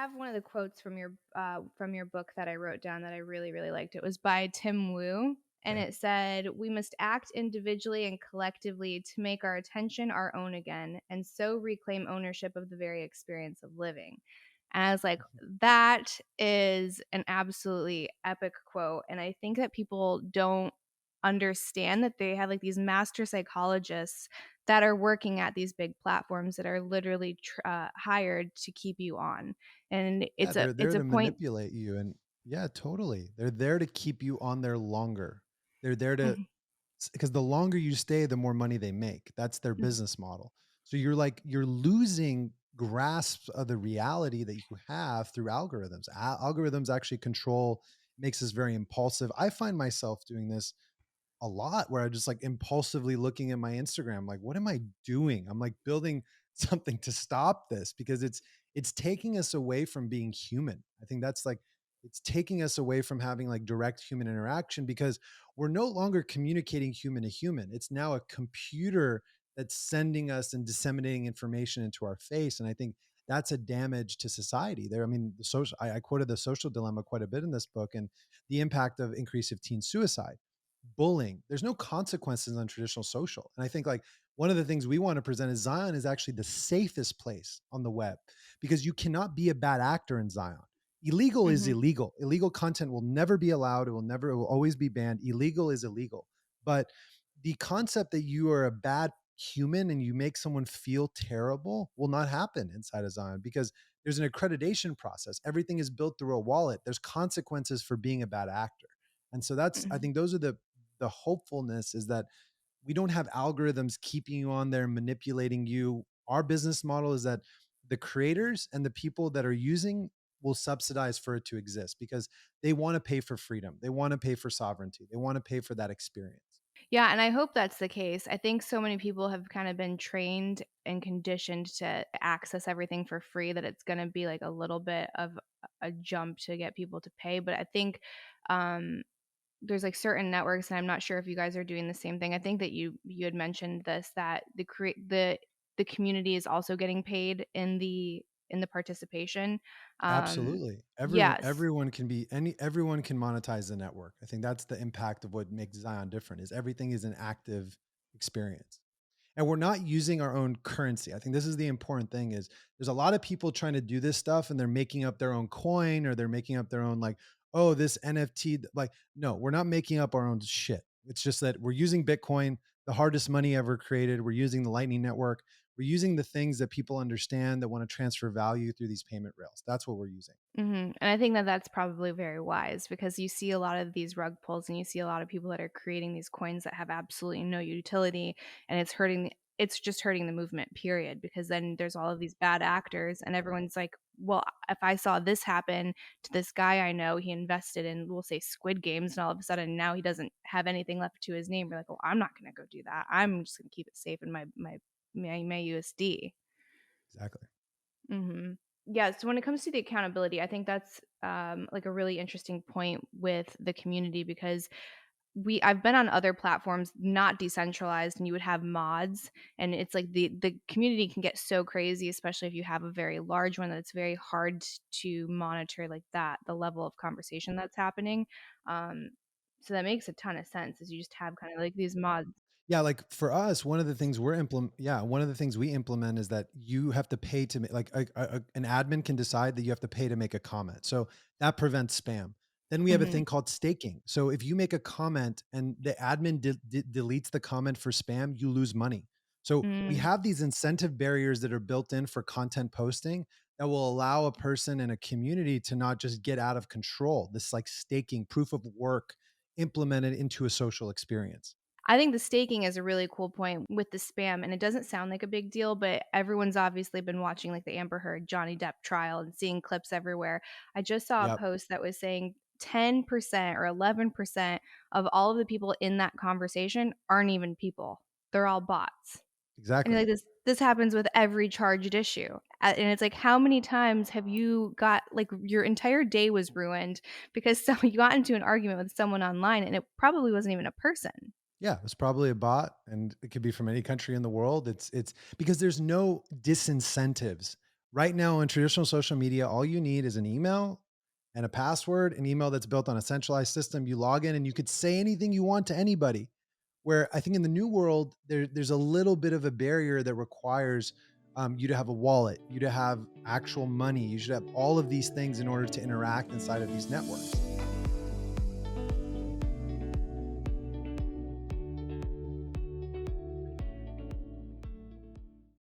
have one of the quotes from your book that I wrote down that I really really liked. It was by Tim Wu, and Okay. it said, "We must act individually and collectively to make our attention our own again, and so reclaim ownership of the very experience of living." And I was like, that is an absolutely epic quote, and I think that people don't understand that they have like these master psychologists that are working at these big platforms that are literally hired to keep you on. And Yeah, they're it's there a to point. manipulate you, and yeah, totally. They're there to keep you on there longer. They're there to Mhm, because the longer you stay, the more money they make. That's their mhm, business model. So you're losing grasp of the reality that you have through algorithms. Algorithms actually control makes us very impulsive. I find myself doing this a lot where I'm just like impulsively looking at my Instagram, like, what am I doing? I'm like building something to stop this because it's taking us away from being human. I think that's like it's taking us away from having like direct human interaction because we're no longer communicating human to human. It's now a computer that's sending us and disseminating information into our face. And I think that's a damage to society there. I mean, I quoted the social dilemma quite a bit in this book and the impact of increase of teen suicide, bullying. There's no consequences on traditional social. And I think like one of the things we want to present is Zion is actually the safest place on the web because you cannot be a bad actor in Zion. Illegal is mhm. illegal. Illegal content will never be allowed. It will always be banned. Illegal is illegal. But the concept that you are a bad human and you make someone feel terrible will not happen inside of Zion because there's an accreditation process. Everything is built through a wallet. There's consequences for being a bad actor. And so I Mhm. think those are the hopefulness is that we don't have algorithms keeping you on there manipulating you. Our business model is that the creators and the people that are using will subsidize for it to exist because they want to pay for freedom, they want to pay for sovereignty, they want to pay for that experience. Yeah, and I hope that's the case. I think so many people have kind of been trained and conditioned to access everything for free that it's going to be like a little bit of a jump to get people to pay. But I think um, there's like certain networks, and I'm not sure if you guys are doing the same thing. I think that you had mentioned this, that the community is also getting paid in the participation. Um, Absolutely. yes. Everyone can monetize the network. I think that's the impact of what makes Zion different is everything is an active experience. And we're not using our own currency. I think this is the important thing is there's a lot of people trying to do this stuff and they're making up their own coin or they're making up their own like, oh, this NFT. Like, no, we're not making up our own shit. It's just that we're using Bitcoin, the hardest money ever created. We're using the Lightning Network. We're using the things that people understand that want to transfer value through these payment rails. That's what we're using. Mhm, and I think that that's probably very wise because you see a lot of these rug pulls and you see a lot of people that are creating these coins that have absolutely no utility, and it's just hurting the movement, period, because then there's all of these bad actors and everyone's like, "Well, if I saw this happen to this guy I know, he invested in, we'll say, Squid Games, and all of a sudden now he doesn't have anything left to his name." We're like, "Well, I'm not gonna go do that. I'm just gonna keep it safe in my USD." Exactly. Mhm. Yeah, so when it comes to the accountability, I think that's, like, a really interesting point with the community because I've been on other platforms, not decentralized, and you would have mods, and it's like the community can get so crazy, especially if you have a very large one, that it's very hard to monitor like that, the level of conversation that's happening. Um, so that makes a ton of sense, is you just have kinda like these mods. Yeah, like for us, one of the things we implement is that you have to pay to make like an admin can decide that you have to pay to make a comment. So that prevents spam. Then we have a Mhm. thing called staking. So if you make a comment and the admin deletes the comment for spam, you lose money. So we Mm. have these incentive barriers that are built in for content posting that will allow a person in a community to not just get out of control. This like staking, proof of work implemented into a social experience. I think the staking is a really cool point with the spam, and it doesn't sound like a big deal, but everyone's obviously been watching like the Amber Heard Johnny Depp trial and seeing clips everywhere. I just saw a Yep. post that was saying 10% or 11% of all of the people in that conversation aren't even people. They're all bots. And Exactly. like this happens with every charged issue. And it's like, how many times have you got like your entire day was ruined because you got into an argument with someone online and it probably wasn't even a person. Yeah, it's probably a bot and it could be from any country in the world. It's because there's no disincentives. Right now in traditional social media, all you need is an email and a password, an email that's built on a centralized system. You log in and you could say anything you want to anybody. Where I think in the new world, there's a little bit of a barrier that requires you to have a wallet, you to have actual money, you should have all of these things in order to interact inside of these networks.